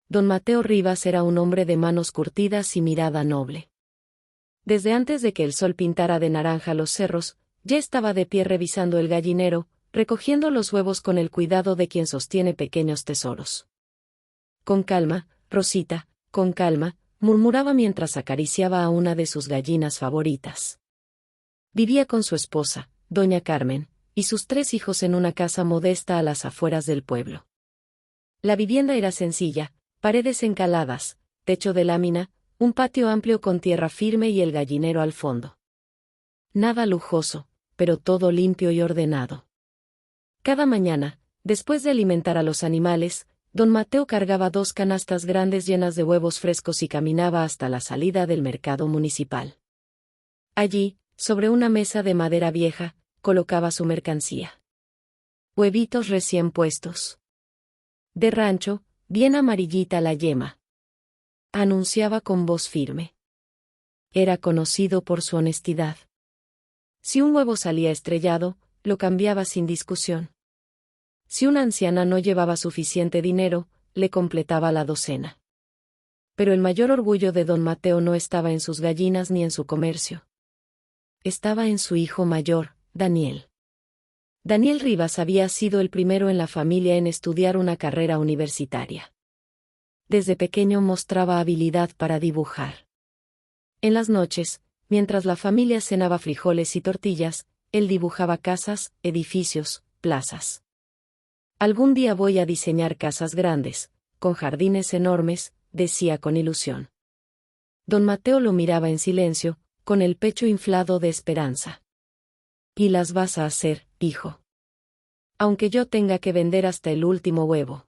Don Mateo Rivas era un hombre de manos curtidas y mirada noble. Desde antes de que el sol pintara de naranja los cerros, ya estaba de pie revisando el gallinero, recogiendo los huevos con el cuidado de quien sostiene pequeños tesoros. Con calma, Rosita, con calma, murmuraba mientras acariciaba a una de sus gallinas favoritas. Vivía con su esposa, doña Carmen, y sus 3 hijos en una casa modesta a las afueras del pueblo. La vivienda era sencilla, paredes encaladas, techo de lámina, un patio amplio con tierra firme y el gallinero al fondo. Nada lujoso, pero todo limpio y ordenado. Cada mañana, después de alimentar a los animales, don Mateo cargaba 2 canastas grandes llenas de huevos frescos y caminaba hasta la salida del mercado municipal. Allí, sobre una mesa de madera vieja, colocaba su mercancía. Huevitos recién puestos. De rancho, bien amarillita la yema. Anunciaba con voz firme. Era conocido por su honestidad. Si un huevo salía estrellado, lo cambiaba sin discusión. Si una anciana no llevaba suficiente dinero, le completaba la docena. Pero el mayor orgullo de don Mateo no estaba en sus gallinas ni en su comercio. Estaba en su hijo mayor, Daniel. Daniel Rivas había sido el primero en la familia en estudiar una carrera universitaria. Desde pequeño mostraba habilidad para dibujar. En las noches, mientras la familia cenaba frijoles y tortillas, él dibujaba casas, edificios, plazas. Algún día voy a diseñar casas grandes, con jardines enormes, decía con ilusión. Don Mateo lo miraba en silencio, con el pecho inflado de esperanza. ¿Y las vas a hacer, hijo? Aunque yo tenga que vender hasta el último huevo.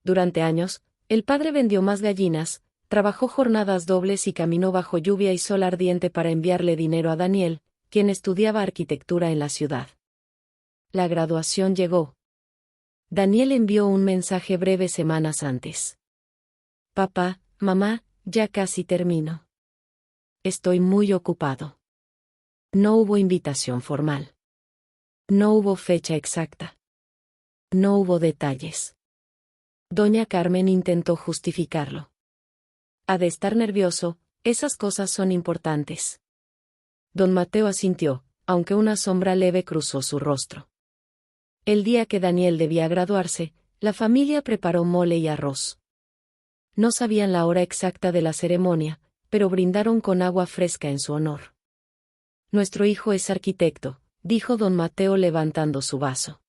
Durante años, el padre vendió más gallinas, trabajó jornadas dobles y caminó bajo lluvia y sol ardiente para enviarle dinero a Daniel, quien estudiaba arquitectura en la ciudad. La graduación llegó. Daniel envió un mensaje breve semanas antes. Papá, mamá, ya casi termino. Estoy muy ocupado. No hubo invitación formal. No hubo fecha exacta. No hubo detalles. Doña Carmen intentó justificarlo. Ha de estar nervioso, esas cosas son importantes. Don Mateo asintió, aunque una sombra leve cruzó su rostro. El día que Daniel debía graduarse, la familia preparó mole y arroz. No sabían la hora exacta de la ceremonia, pero brindaron con agua fresca en su honor. Nuestro hijo es arquitecto, dijo don Mateo levantando su vaso.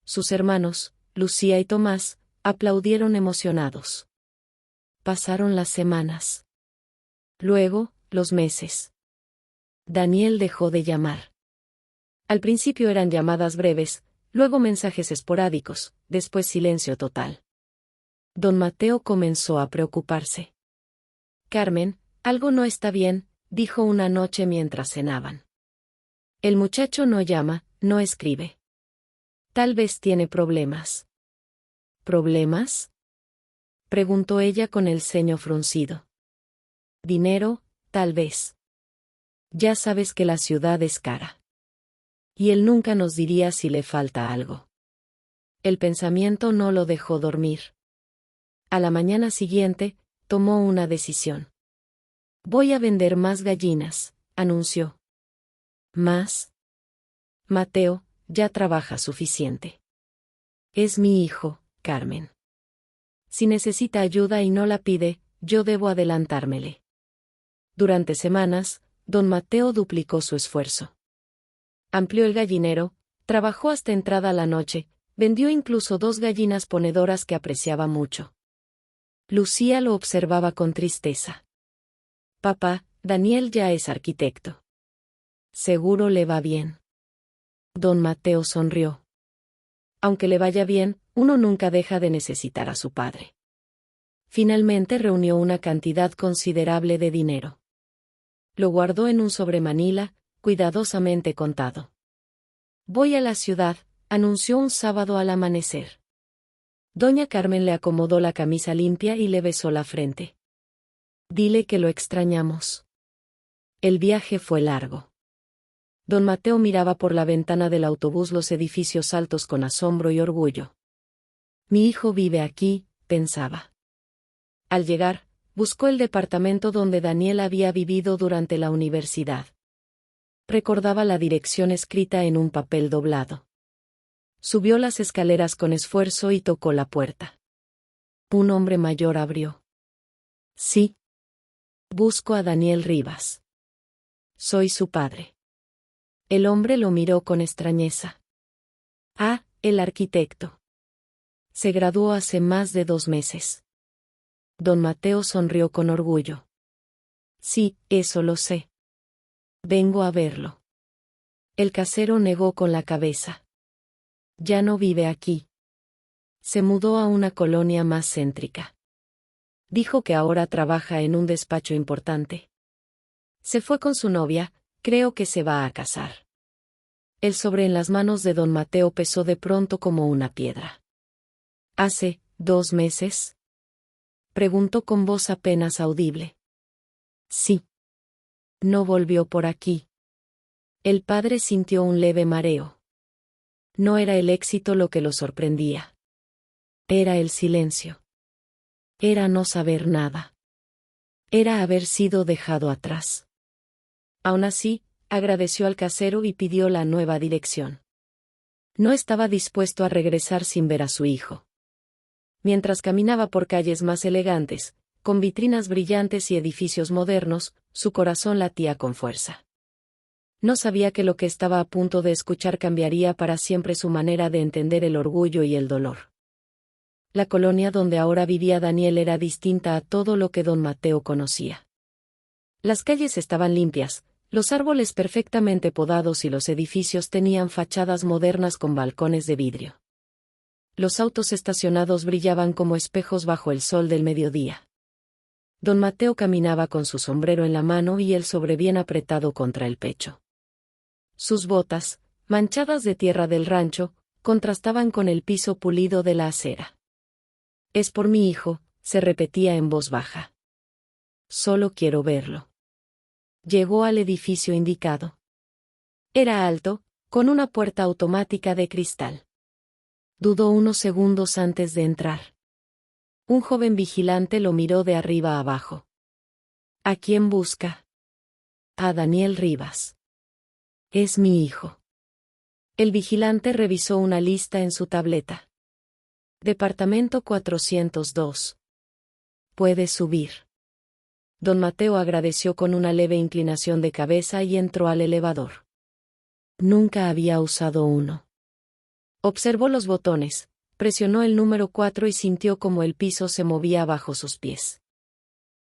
Sus hermanos, Lucía y Tomás, aplaudieron emocionados. Pasaron las semanas. Luego, los meses. Daniel dejó de llamar. Al principio eran llamadas breves, luego mensajes esporádicos, después silencio total. Don Mateo comenzó a preocuparse. Carmen, algo no está bien, dijo una noche mientras cenaban. El muchacho no llama, no escribe. Tal vez tiene problemas. ¿Problemas? Preguntó ella con el ceño fruncido. Dinero, tal vez. Ya sabes que la ciudad es cara. Y él nunca nos diría si le falta algo. El pensamiento no lo dejó dormir. A la mañana siguiente, tomó una decisión. Voy a vender más gallinas, anunció. ¿Más? Mateo, ya trabaja suficiente. Es mi hijo, Carmen. Si necesita ayuda y no la pide, yo debo adelantármele. Durante semanas, don Mateo duplicó su esfuerzo. Amplió el gallinero, trabajó hasta entrada la noche, vendió incluso 2 gallinas ponedoras que apreciaba mucho. Lucía lo observaba con tristeza. Papá, Daniel ya es arquitecto. Seguro le va bien. Don Mateo sonrió. Aunque le vaya bien, uno nunca deja de necesitar a su padre. Finalmente reunió una cantidad considerable de dinero. Lo guardó en un sobremanila, cuidadosamente contado. Voy a la ciudad, anunció un sábado al amanecer. Doña Carmen le acomodó la camisa limpia y le besó la frente. Dile que lo extrañamos. El viaje fue largo. Don Mateo miraba por la ventana del autobús los edificios altos con asombro y orgullo. Mi hijo vive aquí, pensaba. Al llegar, buscó el departamento donde Daniel había vivido durante la universidad. Recordaba la dirección escrita en un papel doblado. Subió las escaleras con esfuerzo y tocó la puerta. Un hombre mayor abrió. Sí. Busco a Daniel Rivas. Soy su padre. El hombre lo miró con extrañeza. Ah, el arquitecto. Se graduó hace más de 2 meses. Don Mateo sonrió con orgullo. Sí, eso lo sé. Vengo a verlo. El casero negó con la cabeza. Ya no vive aquí. Se mudó a una colonia más céntrica. Dijo que ahora trabaja en un despacho importante. Se fue con su novia, creo que se va a casar. El sobre en las manos de don Mateo pesó de pronto como una piedra. ¿Hace 2 meses? Preguntó con voz apenas audible. Sí. No volvió por aquí. El padre sintió un leve mareo. No era el éxito lo que lo sorprendía. Era el silencio. Era no saber nada. Era haber sido dejado atrás. Aún así, agradeció al casero y pidió la nueva dirección. No estaba dispuesto a regresar sin ver a su hijo. Mientras caminaba por calles más elegantes, con vitrinas brillantes y edificios modernos, su corazón latía con fuerza. No sabía que lo que estaba a punto de escuchar cambiaría para siempre su manera de entender el orgullo y el dolor. La colonia donde ahora vivía Daniel era distinta a todo lo que don Mateo conocía. Las calles estaban limpias, los árboles perfectamente podados y los edificios tenían fachadas modernas con balcones de vidrio. Los autos estacionados brillaban como espejos bajo el sol del mediodía. Don Mateo caminaba con su sombrero en la mano y el sobre bien apretado contra el pecho. Sus botas, manchadas de tierra del rancho, contrastaban con el piso pulido de la acera. Es por mi hijo, se repetía en voz baja. Solo quiero verlo. Llegó al edificio indicado. Era alto, con una puerta automática de cristal. Dudó unos segundos antes de entrar. Un joven vigilante lo miró de arriba a abajo. ¿A quién busca? A Daniel Rivas. Es mi hijo. El vigilante revisó una lista en su tableta. Departamento 402. Puede subir. Don Mateo agradeció con una leve inclinación de cabeza y entró al elevador. Nunca había usado uno. Observó los botones, presionó el número 4 y sintió como el piso se movía bajo sus pies.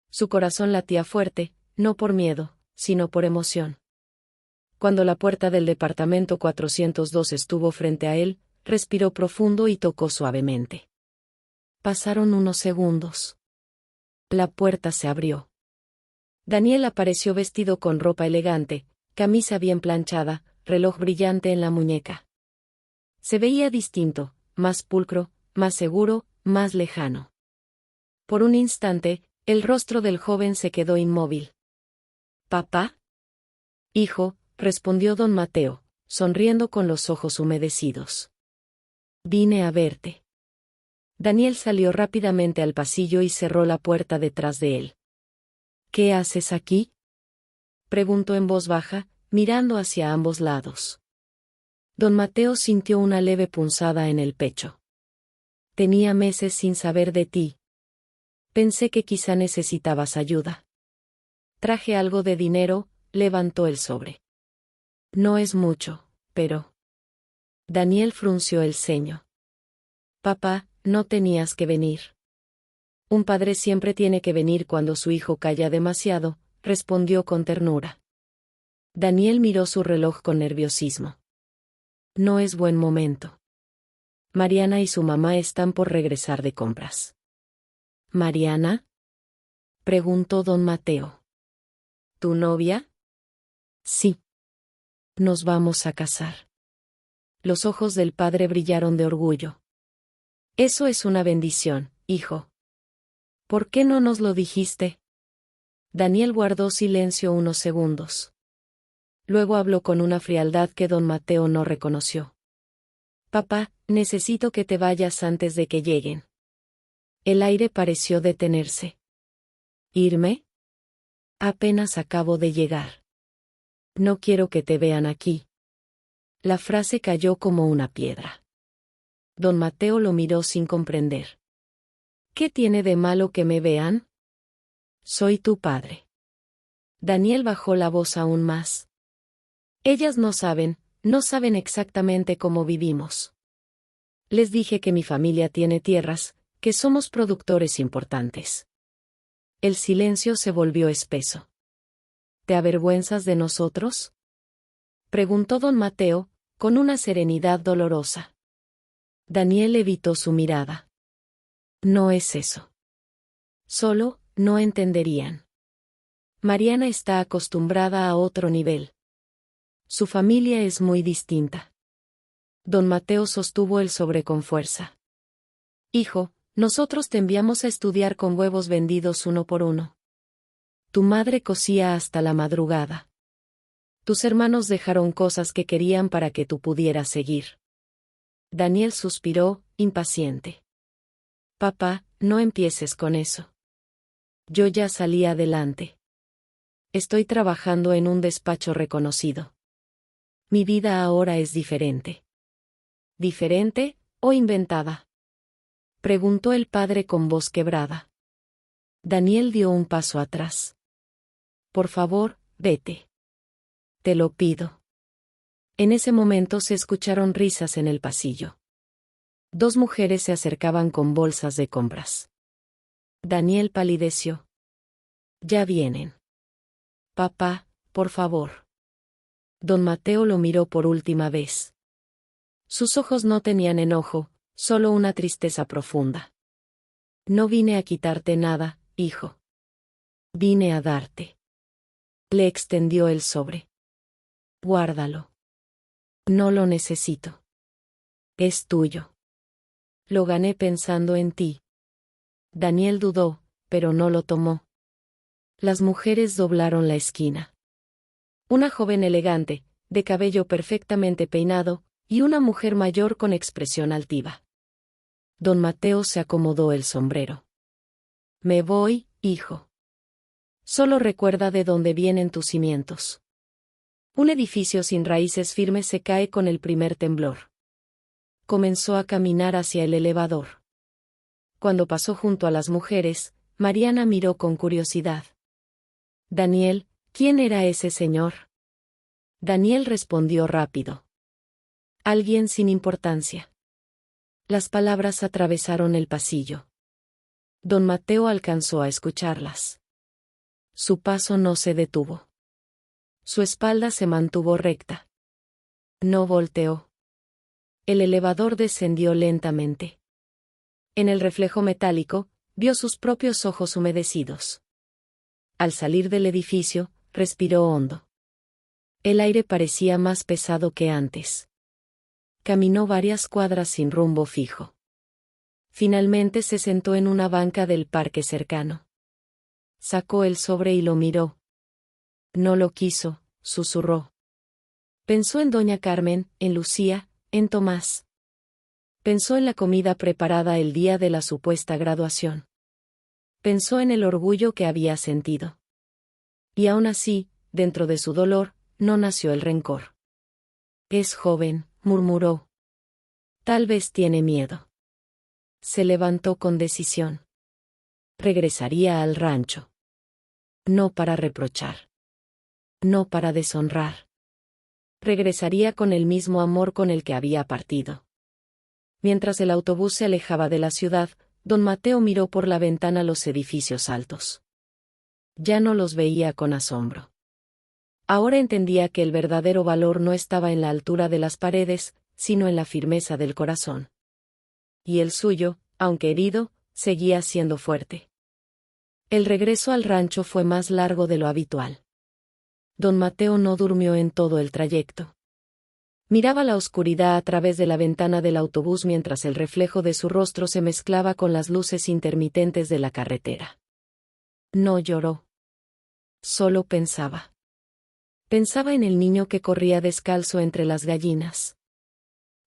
Su corazón latía fuerte, no por miedo, sino por emoción. Cuando la puerta del departamento 402 estuvo frente a él, respiró profundo y tocó suavemente. Pasaron unos segundos. La puerta se abrió. Daniel apareció vestido con ropa elegante, camisa bien planchada, reloj brillante en la muñeca. Se veía distinto, más pulcro, más seguro, más lejano. Por un instante, el rostro del joven se quedó inmóvil. ¿Papá? Hijo, respondió don Mateo, sonriendo con los ojos humedecidos. Vine a verte. Daniel salió rápidamente al pasillo y cerró la puerta detrás de él. ¿Qué haces aquí? Preguntó en voz baja, mirando hacia ambos lados. Don Mateo sintió una leve punzada en el pecho. Tenía meses sin saber de ti. Pensé que quizá necesitabas ayuda. Traje algo de dinero, levantó el sobre. No es mucho, pero... Daniel frunció el ceño. Papá, no tenías que venir. Un padre siempre tiene que venir cuando su hijo calla demasiado, respondió con ternura. Daniel miró su reloj con nerviosismo. No es buen momento. Mariana y su mamá están por regresar de compras. ¿Mariana? Preguntó don Mateo. ¿Tu novia? Sí. Nos vamos a casar. Los ojos del padre brillaron de orgullo. Eso es una bendición, hijo. ¿Por qué no nos lo dijiste? Daniel guardó silencio unos segundos. Luego habló con una frialdad que don Mateo no reconoció. Papá, necesito que te vayas antes de que lleguen. El aire pareció detenerse. ¿Irme? Apenas acabo de llegar. No quiero que te vean aquí. La frase cayó como una piedra. Don Mateo lo miró sin comprender. ¿Qué tiene de malo que me vean? Soy tu padre. Daniel bajó la voz aún más. Ellas no saben exactamente cómo vivimos. Les dije que mi familia tiene tierras, que somos productores importantes. El silencio se volvió espeso. ¿Te avergüenzas de nosotros? Preguntó don Mateo, con una serenidad dolorosa. Daniel evitó su mirada. No es eso. Solo, no entenderían. Mariana está acostumbrada a otro nivel. Su familia es muy distinta. Don Mateo sostuvo el sobre con fuerza. Hijo, nosotros te enviamos a estudiar con huevos vendidos uno por uno. Tu madre cosía hasta la madrugada. Tus hermanos dejaron cosas que querían para que tú pudieras seguir. Daniel suspiró, impaciente. Papá, no empieces con eso. Yo ya salí adelante. Estoy trabajando en un despacho reconocido. Mi vida ahora es diferente. ¿Diferente, o inventada? Preguntó el padre con voz quebrada. Daniel dio un paso atrás. Por favor, vete. Te lo pido. En ese momento se escucharon risas en el pasillo. Dos mujeres se acercaban con bolsas de compras. Daniel palideció. Ya vienen. Papá, por favor. Don Mateo lo miró por última vez. Sus ojos no tenían enojo, solo una tristeza profunda. No vine a quitarte nada, hijo. Vine a darte. Le extendió el sobre. Guárdalo. No lo necesito. Es tuyo. Lo gané pensando en ti. Daniel dudó, pero no lo tomó. Las mujeres doblaron la esquina. Una joven elegante, de cabello perfectamente peinado, y una mujer mayor con expresión altiva. Don Mateo se acomodó el sombrero. Me voy, hijo. Solo recuerda de dónde vienen tus cimientos. Un edificio sin raíces firmes se cae con el primer temblor. Comenzó a caminar hacia el elevador. Cuando pasó junto a las mujeres, Mariana miró con curiosidad. Daniel, ¿quién era ese señor? Daniel respondió rápido. Alguien sin importancia. Las palabras atravesaron el pasillo. Don Mateo alcanzó a escucharlas. Su paso no se detuvo. Su espalda se mantuvo recta. No volteó. El elevador descendió lentamente. En el reflejo metálico, vio sus propios ojos humedecidos. Al salir del edificio, respiró hondo. El aire parecía más pesado que antes. Caminó varias cuadras sin rumbo fijo. Finalmente se sentó en una banca del parque cercano. Sacó el sobre y lo miró. No lo quiso, susurró. Pensó en doña Carmen, en Lucía, en Tomás. Pensó en la comida preparada el día de la supuesta graduación. Pensó en el orgullo que había sentido. Y aún así, dentro de su dolor, no nació el rencor. Es joven, murmuró. Tal vez tiene miedo. Se levantó con decisión. Regresaría al rancho. No para reprochar. No para deshonrar. Regresaría con el mismo amor con el que había partido. Mientras el autobús se alejaba de la ciudad, don Mateo miró por la ventana los edificios altos. Ya no los veía con asombro. Ahora entendía que el verdadero valor no estaba en la altura de las paredes, sino en la firmeza del corazón. Y el suyo, aunque herido, seguía siendo fuerte. El regreso al rancho fue más largo de lo habitual. Don Mateo no durmió en todo el trayecto. Miraba la oscuridad a través de la ventana del autobús mientras el reflejo de su rostro se mezclaba con las luces intermitentes de la carretera. No lloró. Solo pensaba. Pensaba en el niño que corría descalzo entre las gallinas.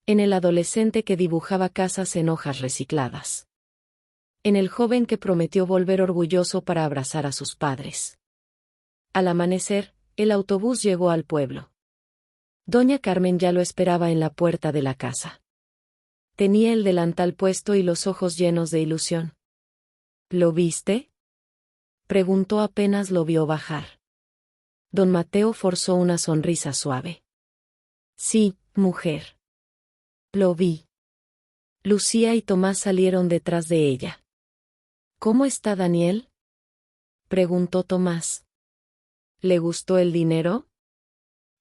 En el adolescente que dibujaba casas en hojas recicladas. en el joven que prometió volver orgulloso para abrazar a sus padres. Al amanecer, el autobús llegó al pueblo. Doña Carmen ya lo esperaba en la puerta de la casa. Tenía el delantal puesto y los ojos llenos de ilusión. ¿Lo viste?, preguntó apenas lo vio bajar. Don Mateo forzó una sonrisa suave. Sí, mujer. Lo vi. Lucía y Tomás salieron detrás de ella. ¿Cómo está Daniel?, preguntó Tomás. ¿Le gustó el dinero?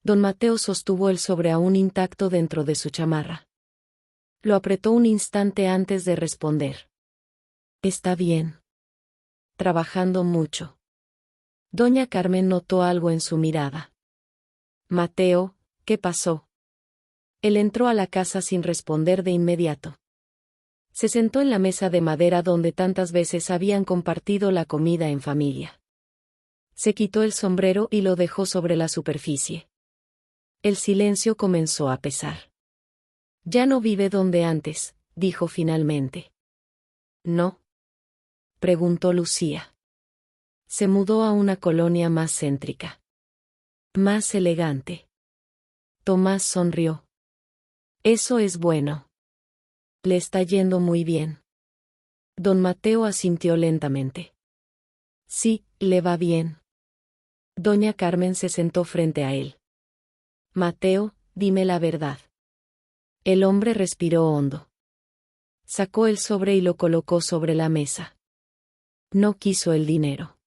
Don Mateo sostuvo el sobre aún intacto dentro de su chamarra. Lo apretó un instante antes de responder. Está bien. Trabajando mucho. Doña Carmen notó algo en su mirada. Mateo, ¿qué pasó? Él entró a la casa sin responder de inmediato. Se sentó en la mesa de madera donde tantas veces habían compartido la comida en familia. Se quitó el sombrero y lo dejó sobre la superficie. El silencio comenzó a pesar. Ya no vive donde antes, dijo finalmente. ¿No?, preguntó Lucía. Se mudó a una colonia más céntrica. Más elegante. Tomás sonrió. Eso es bueno. Le está yendo muy bien. Don Mateo asintió lentamente. Sí, le va bien. Doña Carmen se sentó frente a él. Mateo, dime la verdad. El hombre respiró hondo. Sacó el sobre y lo colocó sobre la mesa. No quiso el dinero.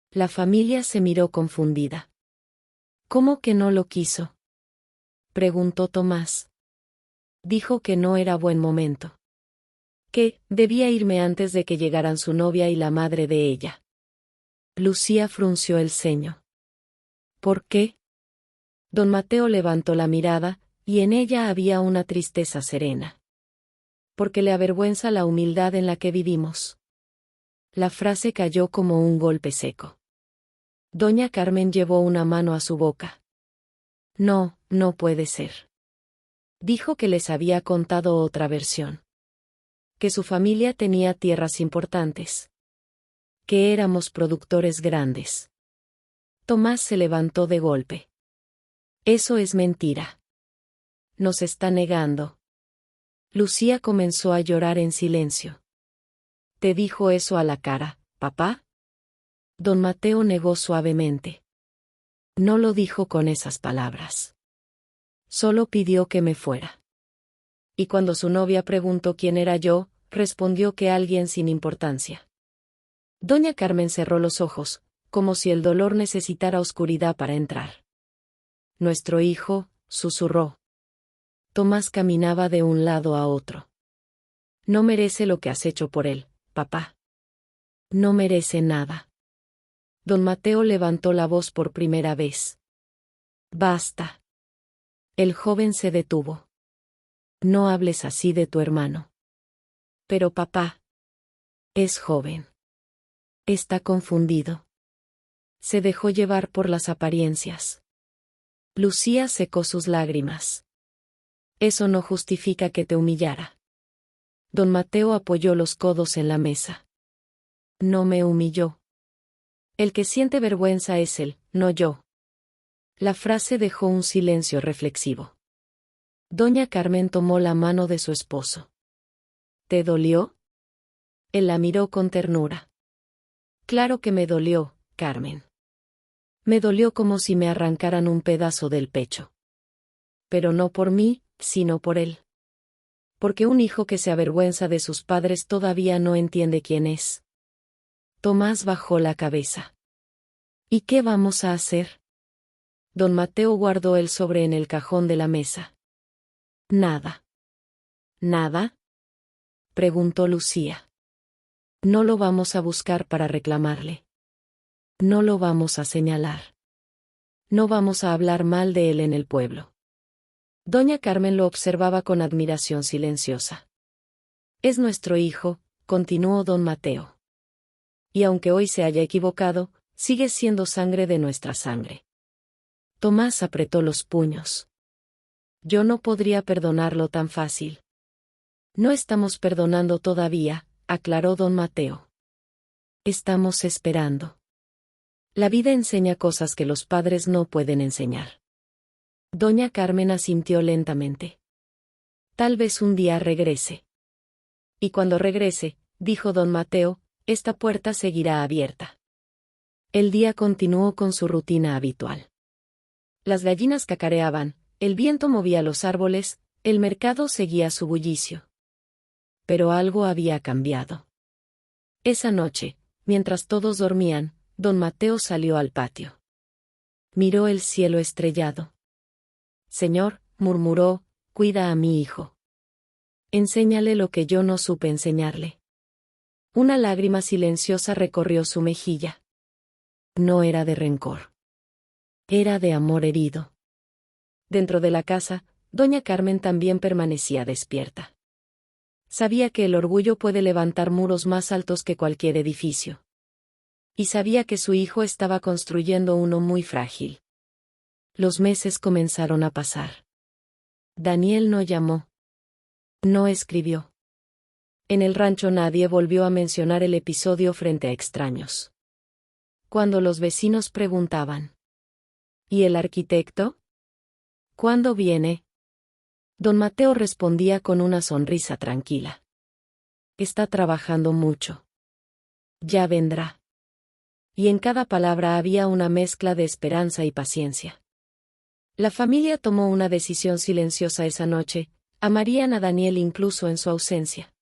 La familia se miró confundida. ¿Cómo que no lo quiso?, preguntó Tomás. Dijo que no era buen momento. Que debía irme antes de que llegaran su novia y la madre de ella. Lucía frunció el ceño. ¿Por qué? Don Mateo levantó la mirada, y en ella había una tristeza serena. Porque le avergüenza la humildad en la que vivimos. La frase cayó como un golpe seco. Doña Carmen llevó una mano a su boca. No, no puede ser. Dijo que les había contado otra versión. Que su familia tenía tierras importantes. Que éramos productores grandes. Tomás se levantó de golpe. Eso es mentira. Nos está negando. Lucía comenzó a llorar en silencio. ¿Te dijo eso a la cara, papá? Don Mateo negó suavemente. No lo dijo con esas palabras. Solo pidió que me fuera. Y cuando su novia preguntó quién era yo, respondió que alguien sin importancia. Doña Carmen cerró los ojos, como si el dolor necesitara oscuridad para entrar. Nuestro hijo, susurró. Tomás caminaba de un lado a otro. No merece lo que has hecho por él, papá. No merece nada. Don Mateo levantó la voz por primera vez. Basta. El joven se detuvo. No hables así de tu hermano. Pero papá. Es joven. Está confundido. Se dejó llevar por las apariencias. Lucía secó sus lágrimas. Eso no justifica que te humillara. Don Mateo apoyó los codos en la mesa. No me humilló. El que siente vergüenza es él, no yo. La frase dejó un silencio reflexivo. Doña Carmen tomó la mano de su esposo. ¿Te dolió? Él la miró con ternura. Claro que me dolió, Carmen. Me dolió como si me arrancaran un pedazo del pecho. Pero no por mí, sino por él. Porque un hijo que se avergüenza de sus padres todavía no entiende quién es. Tomás bajó la cabeza. ¿Y qué vamos a hacer? Don Mateo guardó el sobre en el cajón de la mesa. Nada. ¿Nada?, preguntó Lucía. No lo vamos a buscar para reclamarle. No lo vamos a señalar. No vamos a hablar mal de él en el pueblo. Doña Carmen lo observaba con admiración silenciosa. Es nuestro hijo, continuó don Mateo. Y aunque hoy se haya equivocado, sigue siendo sangre de nuestra sangre. Tomás apretó los puños. Yo no podría perdonarlo tan fácil. No estamos perdonando todavía, aclaró don Mateo. Estamos esperando. La vida enseña cosas que los padres no pueden enseñar. Doña Carmen asintió lentamente. Tal vez un día regrese. Y cuando regrese, dijo don Mateo, esta puerta seguirá abierta. El día continuó con su rutina habitual. Las gallinas cacareaban, el viento movía los árboles, el mercado seguía su bullicio. Pero algo había cambiado. Esa noche, mientras todos dormían, don Mateo salió al patio. Miró el cielo estrellado. Señor, murmuró, cuida a mi hijo. Enséñale lo que yo no supe enseñarle. Una lágrima silenciosa recorrió su mejilla. No era de rencor. Era de amor herido. Dentro de la casa, doña Carmen también permanecía despierta. Sabía que el orgullo puede levantar muros más altos que cualquier edificio. Y sabía que su hijo estaba construyendo uno muy frágil. Los meses comenzaron a pasar. Daniel no llamó. No escribió. En el rancho nadie volvió a mencionar el episodio frente a extraños. Cuando los vecinos preguntaban: ¿y el arquitecto? ¿Cuándo viene? Don Mateo respondía con una sonrisa tranquila. Está trabajando mucho. Ya vendrá. Y en cada palabra había una mezcla de esperanza y paciencia. La familia tomó una decisión silenciosa esa noche, amarían a Daniel incluso en su ausencia.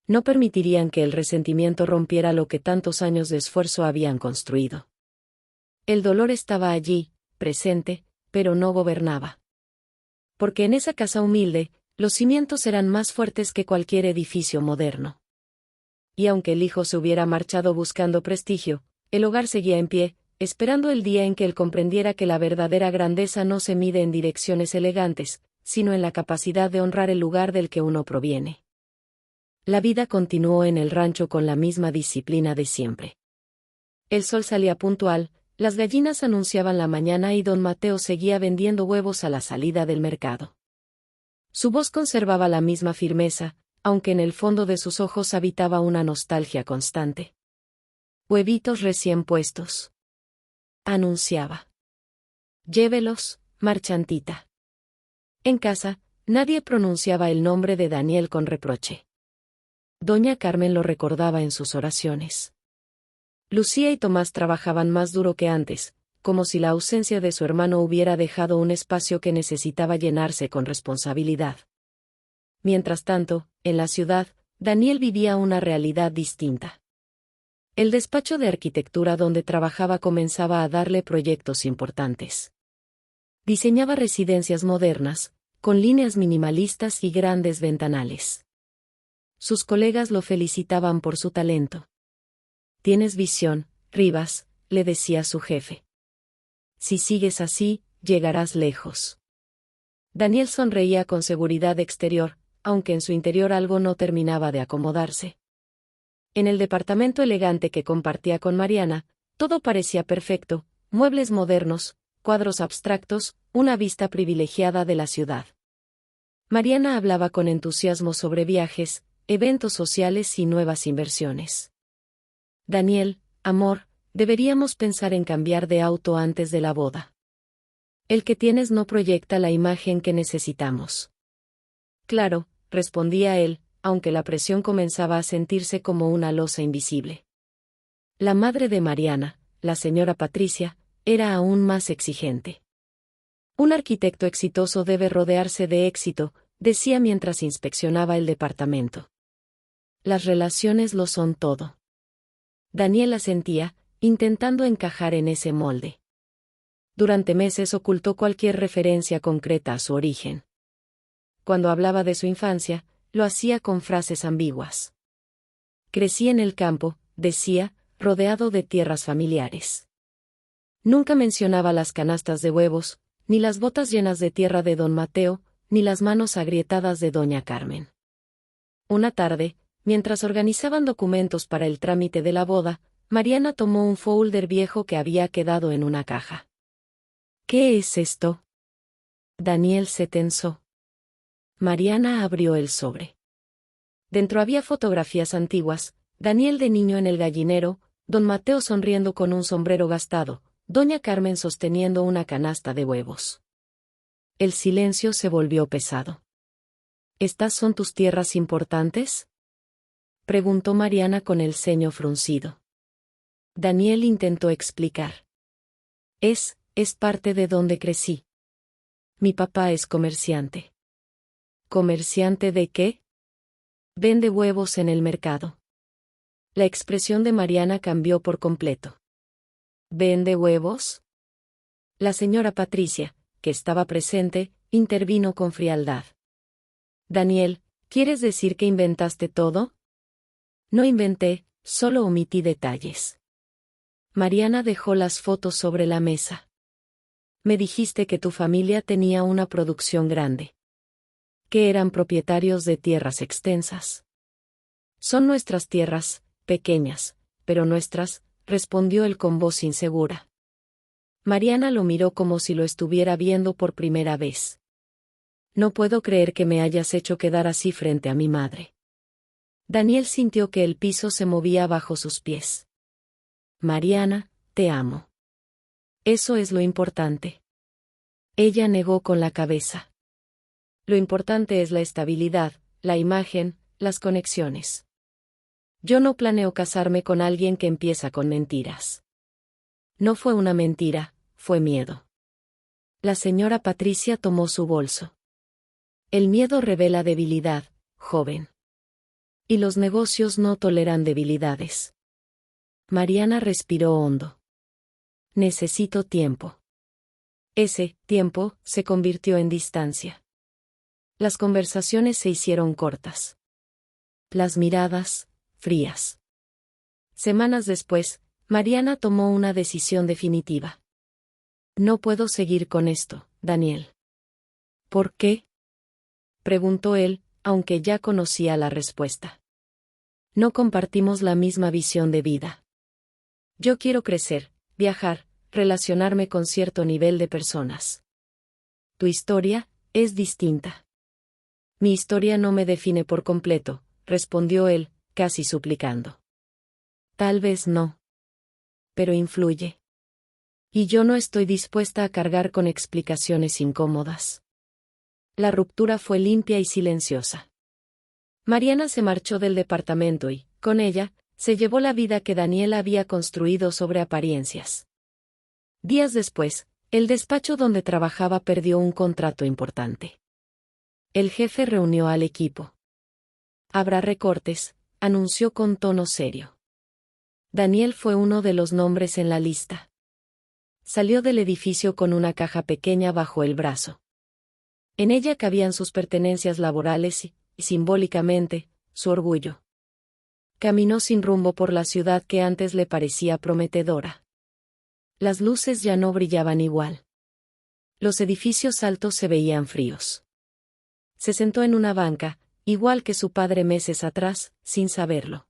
No permitirían que el resentimiento rompiera lo que tantos años de esfuerzo habían construido. El dolor estaba allí, presente, pero no gobernaba. Porque en esa casa humilde, los cimientos eran más fuertes que cualquier edificio moderno. Y aunque el hijo se hubiera marchado buscando prestigio, el hogar seguía en pie, esperando el día en que él comprendiera que la verdadera grandeza no se mide en direcciones elegantes, sino en la capacidad de honrar el lugar del que uno proviene. La vida continuó en el rancho con la misma disciplina de siempre. El sol salía puntual, las gallinas anunciaban la mañana y don Mateo seguía vendiendo huevos a la salida del mercado. Su voz conservaba la misma firmeza, aunque en el fondo de sus ojos habitaba una nostalgia constante. Huevitos recién puestos. Anunciaba. Llévelos, marchantita. En casa, nadie pronunciaba el nombre de Daniel con reproche. Doña Carmen lo recordaba en sus oraciones. Lucía y Tomás trabajaban más duro que antes, como si la ausencia de su hermano hubiera dejado un espacio que necesitaba llenarse con responsabilidad. Mientras tanto, en la ciudad, Daniel vivía una realidad distinta. El despacho de arquitectura donde trabajaba comenzaba a darle proyectos importantes. Diseñaba residencias modernas, con líneas minimalistas y grandes ventanales. Sus colegas lo felicitaban por su talento. Tienes visión, Rivas, le decía su jefe. Si sigues así, llegarás lejos. Daniel sonreía con seguridad exterior, aunque en su interior algo no terminaba de acomodarse. En el departamento elegante que compartía con Mariana, todo parecía perfecto, muebles modernos, cuadros abstractos, una vista privilegiada de la ciudad. Mariana hablaba con entusiasmo sobre viajes, eventos sociales y nuevas inversiones. Daniel, amor, deberíamos pensar en cambiar de auto antes de la boda. El que tienes no proyecta la imagen que necesitamos. Claro, respondía él, aunque la presión comenzaba a sentirse como una losa invisible. La madre de Mariana, la señora Patricia, era aún más exigente. Un arquitecto exitoso debe rodearse de éxito, decía mientras inspeccionaba el departamento. Las relaciones lo son todo. Daniel asentía, intentando encajar en ese molde. Durante meses ocultó cualquier referencia concreta a su origen. Cuando hablaba de su infancia, lo hacía con frases ambiguas. Crecí en el campo, decía, rodeado de tierras familiares. Nunca mencionaba las canastas de huevos, ni las botas llenas de tierra de don Mateo, ni las manos agrietadas de doña Carmen. Una tarde, mientras organizaban documentos para el trámite de la boda, Mariana tomó un folder viejo que había quedado en una caja. ¿Qué es esto? Daniel se tensó. Mariana abrió el sobre. Dentro había fotografías antiguas, Daniel de niño en el gallinero, don Mateo sonriendo con un sombrero gastado, doña Carmen sosteniendo una canasta de huevos. El silencio se volvió pesado. ¿Estas son tus tierras importantes?, preguntó Mariana con el ceño fruncido. Daniel intentó explicar. Es parte de donde crecí. Mi papá es comerciante. ¿Comerciante de qué? Vende huevos en el mercado. La expresión de Mariana cambió por completo. ¿Vende huevos? La señora Patricia, que estaba presente, intervino con frialdad. Daniel, ¿quieres decir que inventaste todo? No inventé, solo omití detalles. Mariana dejó las fotos sobre la mesa. Me dijiste que tu familia tenía una producción grande. Que eran propietarios de tierras extensas. Son nuestras tierras, pequeñas, pero nuestras, respondió él con voz insegura. Mariana lo miró como si lo estuviera viendo por primera vez. No puedo creer que me hayas hecho quedar así frente a mi madre. Daniel sintió que el piso se movía bajo sus pies. Mariana, te amo. Eso es lo importante. Ella negó con la cabeza. Lo importante es la estabilidad, la imagen, las conexiones. Yo no planeo casarme con alguien que empieza con mentiras. No fue una mentira, fue miedo. La señora Patricia tomó su bolso. El miedo revela debilidad, joven. Y los negocios no toleran debilidades. Mariana respiró hondo. Necesito tiempo. Ese tiempo se convirtió en distancia. Las conversaciones se hicieron cortas. Las miradas, frías. Semanas después, Mariana tomó una decisión definitiva. No puedo seguir con esto, Daniel. ¿Por qué?, preguntó él, aunque ya conocía la respuesta. No compartimos la misma visión de vida. Yo quiero crecer, viajar, relacionarme con cierto nivel de personas. Tu historia es distinta. Mi historia no me define por completo, respondió él, casi suplicando. Tal vez no. Pero influye. Y yo no estoy dispuesta a cargar con explicaciones incómodas. La ruptura fue limpia y silenciosa. Mariana se marchó del departamento y, con ella, se llevó la vida que Daniel había construido sobre apariencias. Días después, el despacho donde trabajaba perdió un contrato importante. El jefe reunió al equipo. Habrá recortes, anunció con tono serio. Daniel fue uno de los nombres en la lista. Salió del edificio con una caja pequeña bajo el brazo. En ella cabían sus pertenencias laborales y, simbólicamente, su orgullo. Caminó sin rumbo por la ciudad que antes le parecía prometedora. Las luces ya no brillaban igual. Los edificios altos se veían fríos. Se sentó en una banca, igual que su padre meses atrás, sin saberlo.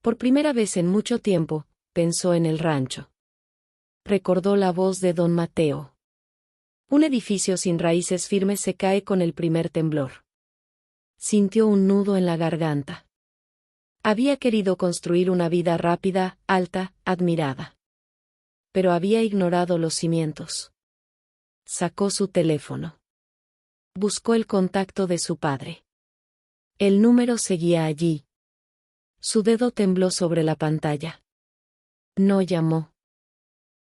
Por primera vez en mucho tiempo, pensó en el rancho. Recordó la voz de don Mateo. Un edificio sin raíces firmes se cae con el primer temblor. Sintió un nudo en la garganta. Había querido construir una vida rápida, alta, admirada. Pero había ignorado los cimientos. Sacó su teléfono. Buscó el contacto de su padre. El número seguía allí. Su dedo tembló sobre la pantalla. No llamó.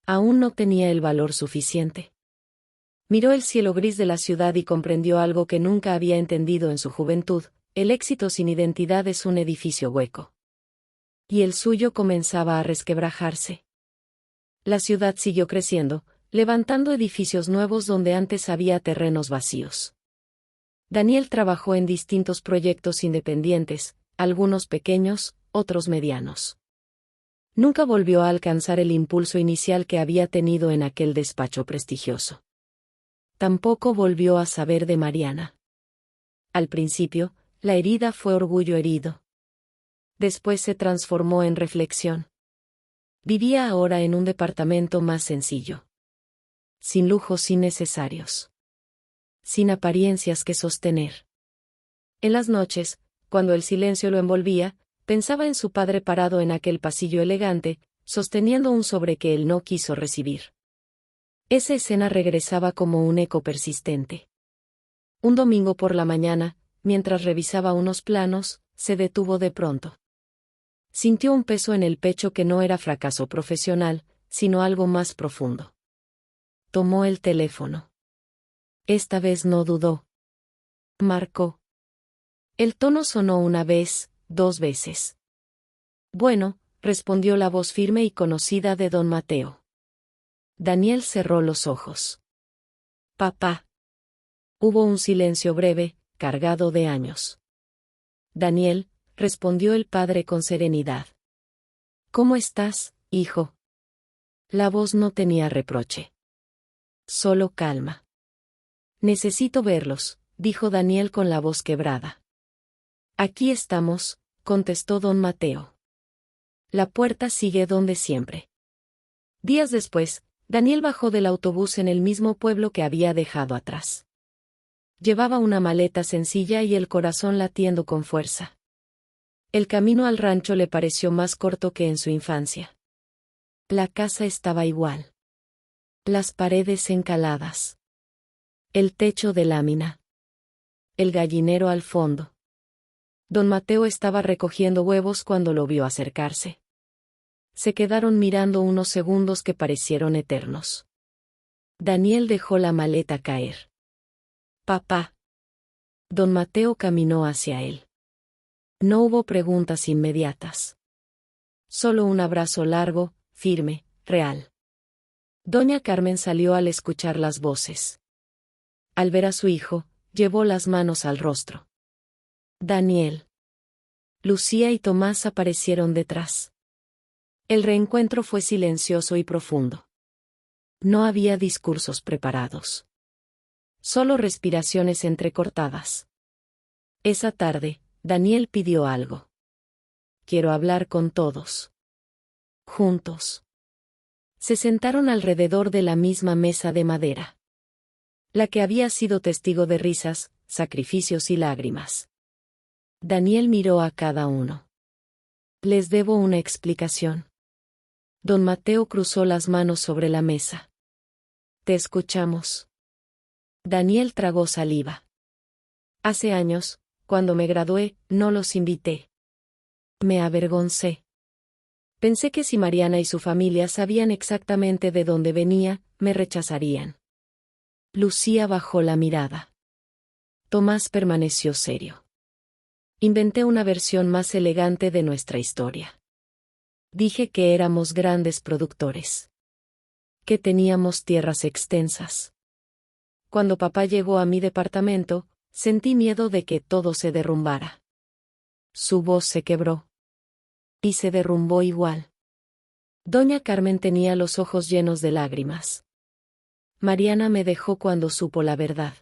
Aún no tenía el valor suficiente. Miró el cielo gris de la ciudad y comprendió algo que nunca había entendido en su juventud: el éxito sin identidad es un edificio hueco. Y el suyo comenzaba a resquebrajarse. La ciudad siguió creciendo, levantando edificios nuevos donde antes había terrenos vacíos. Daniel trabajó en distintos proyectos independientes, algunos pequeños, otros medianos. Nunca volvió a alcanzar el impulso inicial que había tenido en aquel despacho prestigioso. Tampoco volvió a saber de Mariana. Al principio, la herida fue orgullo herido. Después se transformó en reflexión. Vivía ahora en un departamento más sencillo. Sin lujos innecesarios. Sin apariencias que sostener. En las noches, cuando el silencio lo envolvía, pensaba en su padre parado en aquel pasillo elegante, sosteniendo un sobre que él no quiso recibir. Esa escena regresaba como un eco persistente. Un domingo por la mañana, mientras revisaba unos planos, se detuvo de pronto. Sintió un peso en el pecho que no era fracaso profesional, sino algo más profundo. Tomó el teléfono. Esta vez no dudó. Marcó. El tono sonó una vez, 2 veces. Bueno, respondió la voz firme y conocida de don Mateo. Daniel cerró los ojos. Papá. Hubo un silencio breve, cargado de años. Daniel, respondió el padre con serenidad. ¿Cómo estás, hijo? La voz no tenía reproche. Solo calma. Necesito verlos, dijo Daniel con la voz quebrada. Aquí estamos, contestó don Mateo. La puerta sigue donde siempre. Días después, Daniel bajó del autobús en el mismo pueblo que había dejado atrás. Llevaba una maleta sencilla y el corazón latiendo con fuerza. El camino al rancho le pareció más corto que en su infancia. La casa estaba igual. Las paredes encaladas. El techo de lámina. El gallinero al fondo. Don Mateo estaba recogiendo huevos cuando lo vio acercarse. Se quedaron mirando unos segundos que parecieron eternos. Daniel dejó la maleta caer. Papá. Don Mateo caminó hacia él. No hubo preguntas inmediatas. Solo un abrazo largo, firme, real. Doña Carmen salió al escuchar las voces. Al ver a su hijo, llevó las manos al rostro. Daniel. Lucía y Tomás aparecieron detrás. El reencuentro fue silencioso y profundo. No había discursos preparados. Solo respiraciones entrecortadas. Esa tarde, Daniel pidió algo. Quiero hablar con todos. Juntos. Se sentaron alrededor de la misma mesa de madera. La que había sido testigo de risas, sacrificios y lágrimas. Daniel miró a cada uno. Les debo una explicación. Don Mateo cruzó las manos sobre la mesa. Te escuchamos. Daniel tragó saliva. Hace años, cuando me gradué, no los invité. Me avergoncé. Pensé que si Mariana y su familia sabían exactamente de dónde venía, me rechazarían. Lucía bajó la mirada. Tomás permaneció serio. Inventé una versión más elegante de nuestra historia. Dije que éramos grandes productores. Que teníamos tierras extensas. Cuando papá llegó a mi departamento, sentí miedo de que todo se derrumbara. Su voz se quebró. Y se derrumbó igual. Doña Carmen tenía los ojos llenos de lágrimas. Mariana me dejó cuando supo la verdad.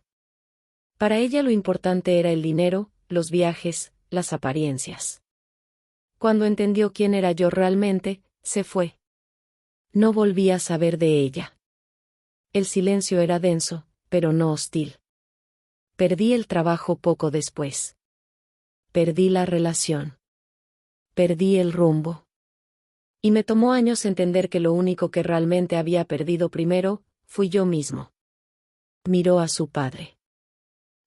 Para ella lo importante era el dinero, los viajes, las apariencias. Cuando entendió quién era yo realmente, se fue. No volví a saber de ella. El silencio era denso, pero no hostil. Perdí el trabajo poco después. Perdí la relación. Perdí el rumbo. Y me tomó años entender que lo único que realmente había perdido primero, fui yo mismo. Miró a su padre.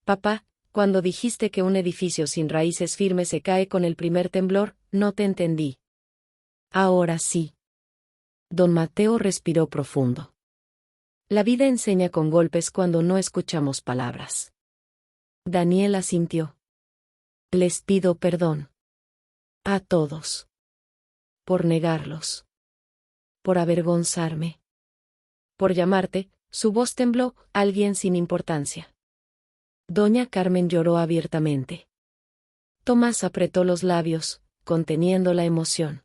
Papá, cuando dijiste que un edificio sin raíces firmes se cae con el primer temblor, no te entendí. Ahora sí. Don Mateo respiró profundo. La vida enseña con golpes cuando no escuchamos palabras. Daniel asintió. Les pido perdón. A todos. Por negarlos. Por avergonzarme. Por llamarte, su voz tembló, alguien sin importancia. Doña Carmen lloró abiertamente. Tomás apretó los labios, conteniendo la emoción.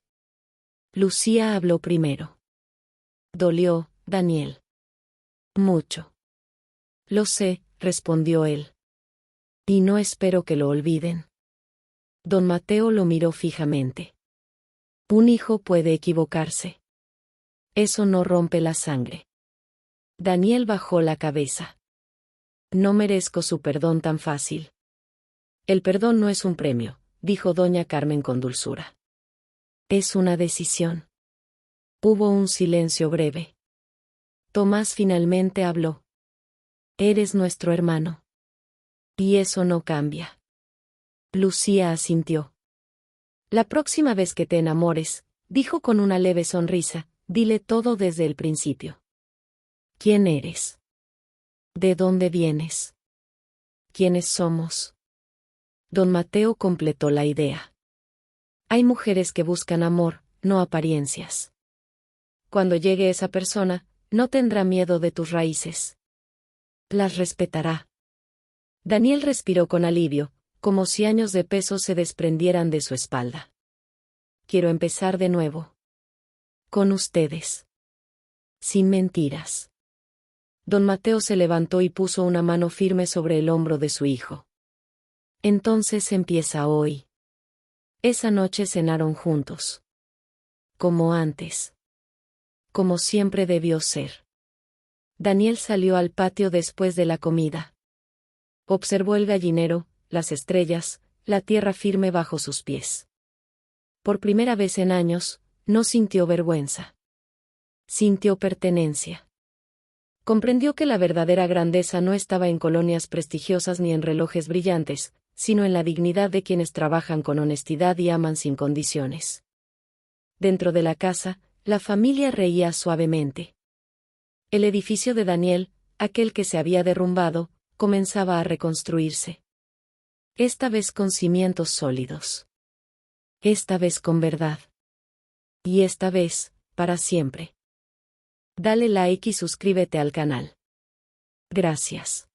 Lucía habló primero. Dolió, Daniel. Mucho. Lo sé, respondió él. Y no espero que lo olviden. Don Mateo lo miró fijamente. Un hijo puede equivocarse. Eso no rompe la sangre. Daniel bajó la cabeza. No merezco su perdón tan fácil. El perdón no es un premio, dijo doña Carmen con dulzura. Es una decisión. Hubo un silencio breve. Tomás finalmente habló. Eres nuestro hermano. Y eso no cambia. Lucía asintió. La próxima vez que te enamores, dijo con una leve sonrisa, dile todo desde el principio. ¿Quién eres? ¿De dónde vienes? ¿Quiénes somos? Don Mateo completó la idea. Hay mujeres que buscan amor, no apariencias. Cuando llegue esa persona, no tendrá miedo de tus raíces. Las respetará. Daniel respiró con alivio, como si años de peso se desprendieran de su espalda. Quiero empezar de nuevo. Con ustedes. Sin mentiras. Don Mateo se levantó y puso una mano firme sobre el hombro de su hijo. Entonces empieza hoy. Esa noche cenaron juntos. Como antes. Como siempre debió ser. Daniel salió al patio después de la comida. Observó el gallinero, las estrellas, la tierra firme bajo sus pies. Por primera vez en años, no sintió vergüenza. Sintió pertenencia. Comprendió que la verdadera grandeza no estaba en colonias prestigiosas ni en relojes brillantes, sino en la dignidad de quienes trabajan con honestidad y aman sin condiciones. Dentro de la casa, la familia reía suavemente. El edificio de Daniel, aquel que se había derrumbado, comenzaba a reconstruirse. Esta vez con cimientos sólidos. Esta vez con verdad. Y esta vez, para siempre. Dale like y suscríbete al canal. Gracias.